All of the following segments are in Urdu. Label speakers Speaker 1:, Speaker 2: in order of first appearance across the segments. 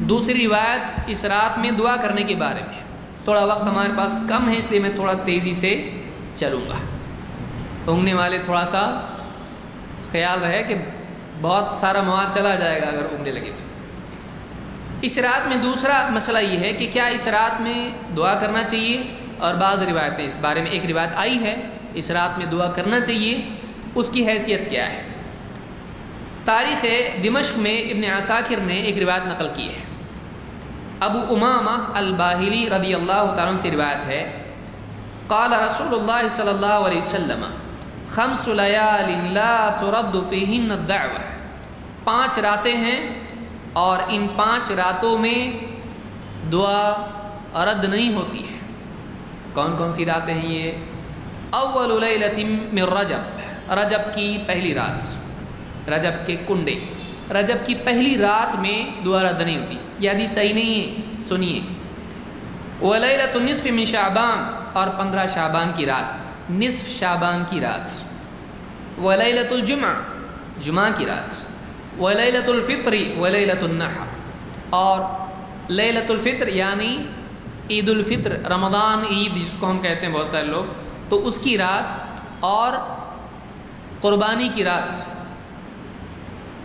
Speaker 1: دوسری روایت اس رات میں دعا کرنے کے بارے میں. تھوڑا وقت ہمارے پاس کم ہے اس لیے میں تھوڑا تیزی سے چلوں گا. اونگنے والے تھوڑا سا خیال رہے کہ بہت سارا مواد چلا جائے گا اگر اونگنے لگے تو. اس رات میں دوسرا مسئلہ یہ ہے کہ کیا اس رات میں دعا کرنا چاہیے، اور بعض روایتیں اس بارے میں. ایک روایت آئی ہے اس رات میں دعا کرنا چاہیے، اس کی حیثیت کیا ہے. تاریخ دمشق میں ابن عساکر نے ایک روایت نقل کی ہے. ابو امامہ الباہلی رضی اللہ تعالیٰ عنہ سے روایت ہے، قال رسول اللہ صلی اللہ علیہ وسلم خمس لیال لا ترد فیہن الدعوہ. 5 راتیں ہیں اور ان 5 راتوں میں دعا رد نہیں ہوتی ہے. کون کون سی راتیں ہیں یہ؟ اول لیلۃ من رجب، رجب کی پہلی رات، رجب کے کنڈے، رجب کی پہلی رات میں دعا رد نہیں ہوتی. یہ حدیث صحیح نہیں ہے، سنیے. ولیلۃ النصف من شعبان، اور 15 شعبان کی رات، نصف شعبان کی رات. ولیلۃ الجمعہ، جمعہ کی رات. ولیلۃ الفطر ولیلۃ النحر، اور لیلۃ الفطر یعنی عید الفطر، رمضان عید جس کو ہم کہتے ہیں بہت سارے لوگ، تو اس کی رات، اور قربانی کی رات،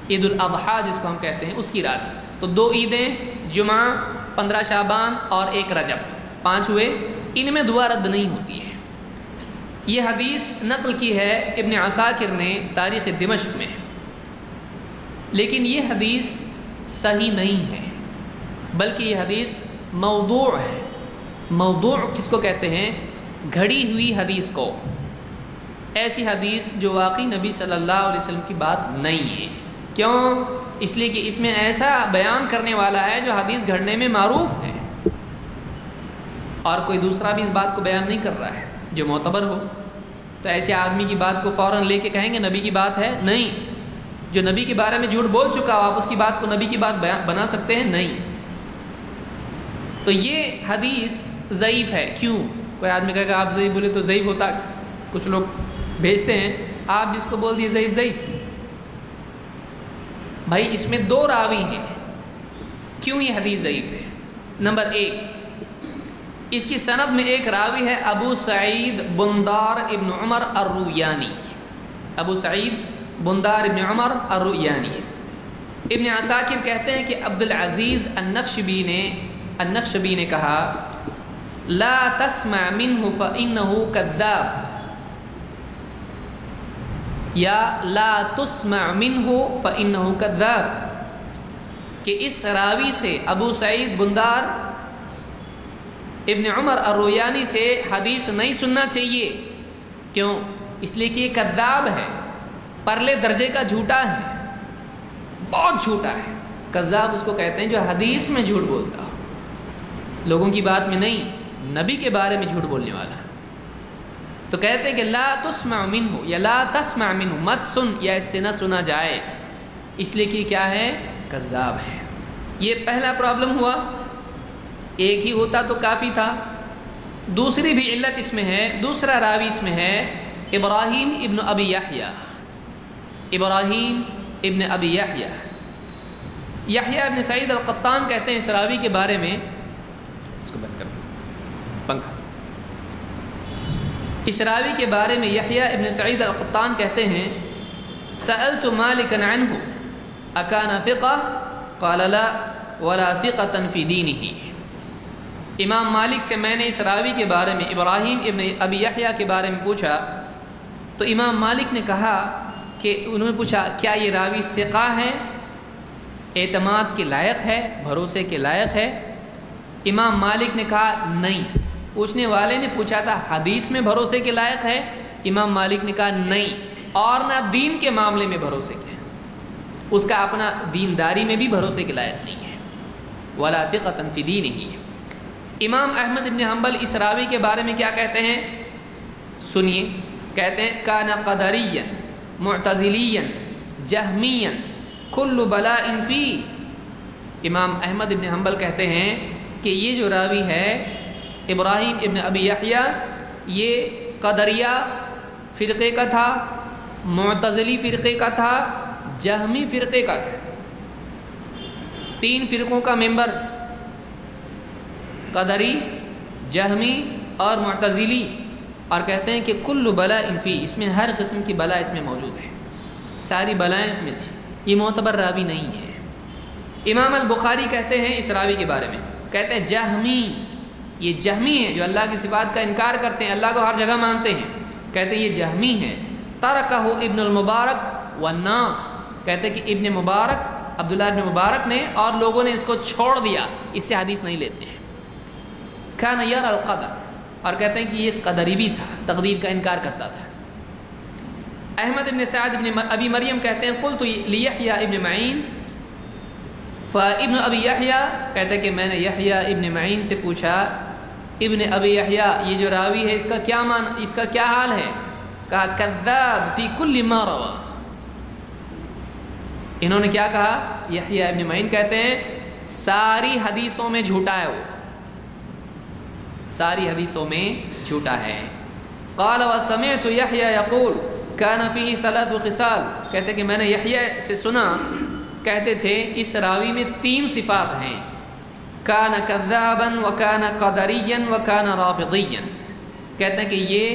Speaker 1: عید الاضحیٰ جس کو ہم کہتے ہیں اس کی رات. تو 2 عیدیں، جمعہ، 15 شعبان اور 1 رجب، 5 ہوئے. ان میں دعا رد نہیں ہوتی ہے. یہ حدیث نقل کی ہے ابن عساکر نے تاریخ دمشق میں، لیکن یہ حدیث صحیح نہیں ہے، بلکہ یہ حدیث موضوع ہے. موضوع کس کو کہتے ہیں؟ گھڑی ہوئی حدیث کو. ایسی حدیث جو واقعی نبی صلی اللہ علیہ وسلم کی بات نہیں ہے. کیوں؟ اس لیے کہ اس میں ایسا بیان کرنے والا ہے جو حدیث گھڑنے میں معروف ہے، اور کوئی دوسرا بھی اس بات کو بیان نہیں کر رہا ہے جو معتبر ہو. تو ایسے آدمی کی بات کو فوراً لے کے کہیں گے نبی کی بات ہے؟ نہیں. جو نبی کے بارے میں جھوٹ بول چکا ہو، آپ اس کی بات کو نبی کی بات بنا سکتے ہیں؟ نہیں. تو یہ حدیث ضعیف ہے. کیوں؟ کوئی آدمی کہے گا آپ ضعیف بولے تو ضعیف ہوتا، کچھ لوگ بھیجتے ہیں، آپ جس کو بول دیے ضعیف ضعیف. بھائی اس میں 2 راوی ہیں. کیوں یہ حدیث ضعیف ہے؟ نمبر 1، اس کی سند میں ایک راوی ہے ابو سعید بندار ابن عمر الرویانی. ابو سعید بندار ابن عمر الرویانی. ابن عساکر کہتے ہیں کہ عبد العزیز النخشبی نے کہا لا تسمع منه فإنه كذاب، یا لا تسمع منه فإنه كذاب، کہ اس راوی سے ابو سعید بندار ابن عمر الرویانی سے حدیث نہیں سننا چاہیے. کیوں؟ اس لیے کہ یہ کذاب ہے، پرلے درجے کا جھوٹا ہے، بہت جھوٹا ہے. کذاب اس کو کہتے ہیں جو حدیث میں جھوٹ بولتا ہو، لوگوں کی بات میں نہیں، نبی کے بارے میں جھوٹ بولنے والا. تو کہتے ہیں کہ لا تسمع منہ یا لا تسمع منہ، مت سن یا اس سے نہ سنا جائے، اس لیے کہ کیا ہے؟ کذاب ہے. یہ پہلا پرابلم ہوا. ایک ہی ہوتا تو کافی تھا. دوسری بھی علت اس میں ہے، دوسرا راوی اس میں ہے ابراہیم ابن ابی یحییٰ. ابراہیم ابن ابی یحییٰ، یحییٰ ابن سعید القطان کہتے ہیں اس راوی کے بارے میں، اس کو بند کر پنکھا. اس راوی کے بارے میں یحییٰ ابن سعید القطان کہتے ہیں سألت مالکا عنہ اکان ثقہ قال لا ولا ثقة فی دینہ. امام مالک سے میں نے اس راوی کے بارے میں، ابراہیم ابن ابی یحییٰ کے بارے میں پوچھا، تو امام مالک نے کہا کہ انہوں نے پوچھا کیا یہ راوی ثقہ ہے، اعتماد کے لائق ہے، بھروسے کے لائق ہے؟ امام مالک نے کہا نہیں. پوچھنے والے نے پوچھا تھا حدیث میں بھروسے کے لائق ہے؟ امام مالک نے کہا نہیں، اور نہ دین کے معاملے میں بھروسے کے، اس کا اپنا دینداری میں بھی بھروسے کے لائق نہیں ہے. ولا ثقة فی دینہ. امام احمد ابن حنبل اس راوی کے بارے میں کیا کہتے ہیں؟ سنیے. کہتے ہیں کان قدریا معتزلیا جہمیا کل بلاء فی. امام احمد ابن حنبل کہتے ہیں کہ یہ جو راوی ہے ابراہیم ابن ابی یحییٰ، یہ قدریہ فرقے کا تھا، معتزلی فرقے کا تھا، جہمی فرقے کا تھا. 3 فرقوں کا ممبر، قدری، جہمی اور معتزلی، اور کہتے ہیں کہ کل بلاء فی، اس میں ہر قسم کی بلا اس میں موجود ہے، ساری بلائیں اس میں تھی، یہ معتبر راوی نہیں ہے۔ امام البخاری کہتے ہیں اس راوی کے بارے میں، کہتے ہیں جہمی، یہ جہمی ہے جو اللہ کی صفات کا انکار کرتے ہیں، اللہ کو ہر جگہ مانتے ہیں، کہتے ہیں یہ جہمی ہے۔ ترکہ ابن المبارک والناس، کہتے ہیں کہ ابن مبارک، عبداللہ ابن مبارک نے اور لوگوں نے اس کو چھوڑ دیا، اس سے حدیث نہیں لیتے ہیں۔ کان یری القدر، اور کہتے ہیں کہ یہ قدری بھی تھا، تقدیر کا انکار کرتا تھا۔ احمد ابن سعد ابن ابی مریم کہتے ہیں قلت لیحییٰ ابن معین، فابن ابی یحییٰ کہتے ہیں کہ میں نے یحییٰ ابن معین سے پوچھا، ابن ابی یحییٰ یہ جو راوی ہے اس کا کیا حال ہے؟ کہا کذاب فی کل ما روا۔ انہوں نے کیا کہا؟ یحییٰ ابن معین کہتے ہیں ساری حدیثوں میں جھوٹا ہے، وہ ساری حدیثوں میں جھوٹا ہے۔ قال وسمعت یحییٰ یقول کان فیہ 3 خصال، کہتے کہ میں نے یحییٰ سے سنا کہتے تھے اس راوی میں 3 صفات ہیں، کان کذابا وکان قدریا وکان رافضیا، کہتے ہیں کہ یہ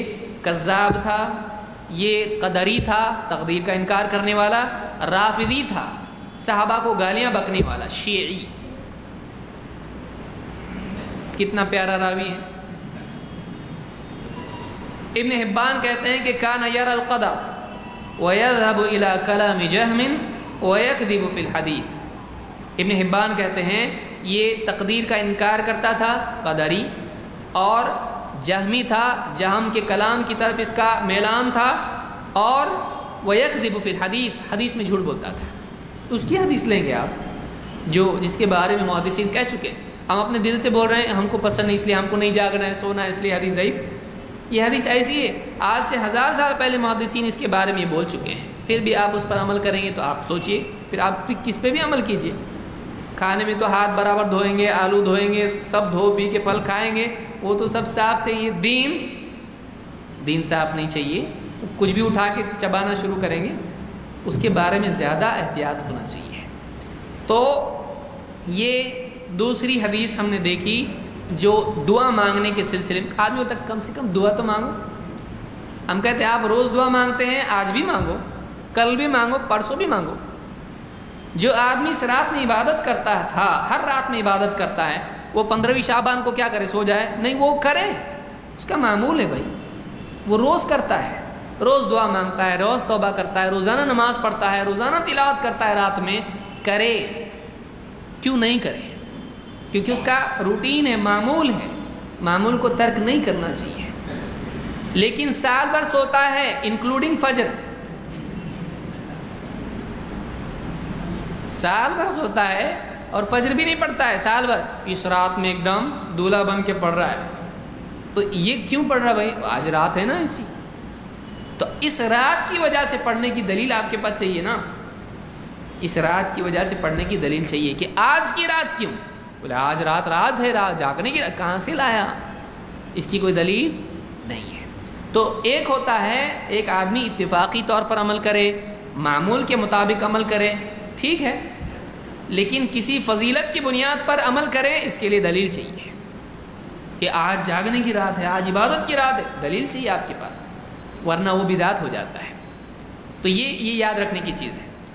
Speaker 1: کذاب تھا، یہ قدری تھا، تقدیر کا انکار کرنے والا، رافضی تھا، صحابہ کو گالیاں بکنے والا، شیعی۔ کتنا پیارا راوی ہے۔ ابن حبان کہتے ہیں کہ کان یری القدر ویذهب الى کلام جہم ویکذب فی الحدیث۔ ابن حبان کہتے ہیں یہ تقدیر کا انکار کرتا تھا، قدری، اور جہمی تھا، جہم کے کلام کی طرف اس کا میلان تھا، اور ویکذب فی الحدیث، حدیث میں جھوٹ بولتا تھا۔ اس کی حدیث لیں گے آپ جس کے بارے میں محدثین کہہ چکے، ہم اپنے دل سے بول رہے ہیں ہم کو پسند نہیں، اس لیے ہم کو نہیں جاگنا ہے، سونا ہے، اس لیے حدیث ضعیف۔ یہ حدیث ایسی ہے آج سے 1000 سال پہلے محدثین اس کے بارے میں بول چکے ہیں، پھر بھی آپ اس پر عمل کریں گے تو آپ سوچئے پھر آپ کس پہ بھی عمل کیجئے۔ کھانے میں تو ہاتھ برابر دھوئیں گے، آلو دھوئیں گے، سب دھو پی کے پھل کھائیں گے، وہ تو سب صاف چاہیے۔ دین صاف نہیں چاہیے، کچھ بھی اٹھا کے چبانا شروع کریں گے، اس کے بارے میں زیادہ احتیاط ہونا چاہیے۔ تو یہ دوسری حدیث ہم نے دیکھی جو دعا مانگنے کے سلسلے میں، آدمیوں تک کم سے کم دعا تو مانگو۔ ہم کہتے ہیں آپ روز دعا مانگتے ہیں، آج بھی مانگو، کل بھی مانگو، پرسوں بھی مانگو۔ جو آدمی اس رات میں عبادت کرتا تھا، ہر رات میں عبادت کرتا ہے، وہ 15ویں شعبان کو کیا کرے؟ سو جائے؟ نہیں، وہ کرے، اس کا معمول ہے بھائی، وہ روز کرتا ہے، روز دعا مانگتا ہے، روز توبہ کرتا ہے، روزانہ نماز پڑھتا ہے، روزانہ تلاوت کرتا ہے، رات میں کرے۔ کیوں نہیں کرے؟ کیونکہ اس کا روٹین ہے، معمول ہے، معمول کو ترک نہیں کرنا چاہیے۔ لیکن سال بھر سوتا ہے انکلوڈنگ فجر، سال بھر سوتا ہے اور فجر بھی نہیں پڑھتا ہے سال بھر، اس رات میں ایک دم دولہا بن کے پڑھ رہا ہے، تو یہ کیوں پڑھ رہا ہے بھائی؟ آج رات ہے نا ایسی، تو اس رات کی وجہ سے پڑھنے کی دلیل آپ کے پاس چاہیے نا، اس رات کی وجہ سے پڑھنے کی دلیل چاہیے کہ آج کی رات کیوں؟ بولے آج رات ہے، رات جاگنے کی کہاں سے لایا؟ اس کی کوئی دلیل نہیں ہے۔ تو ایک ہوتا ہے ایک آدمی اتفاقی طور پر عمل کرے، معمول کے مطابق عمل کرے، ٹھیک ہے، لیکن کسی فضیلت کی بنیاد پر عمل کرے، اس کے لیے دلیل چاہیے کہ آج جاگنے کی رات ہے، آج عبادت کی رات ہے، دلیل چاہیے آپ کے پاس، ورنہ وہ بدعت ہو جاتا ہے۔ تو یہ یاد رکھنے کی چیز ہے۔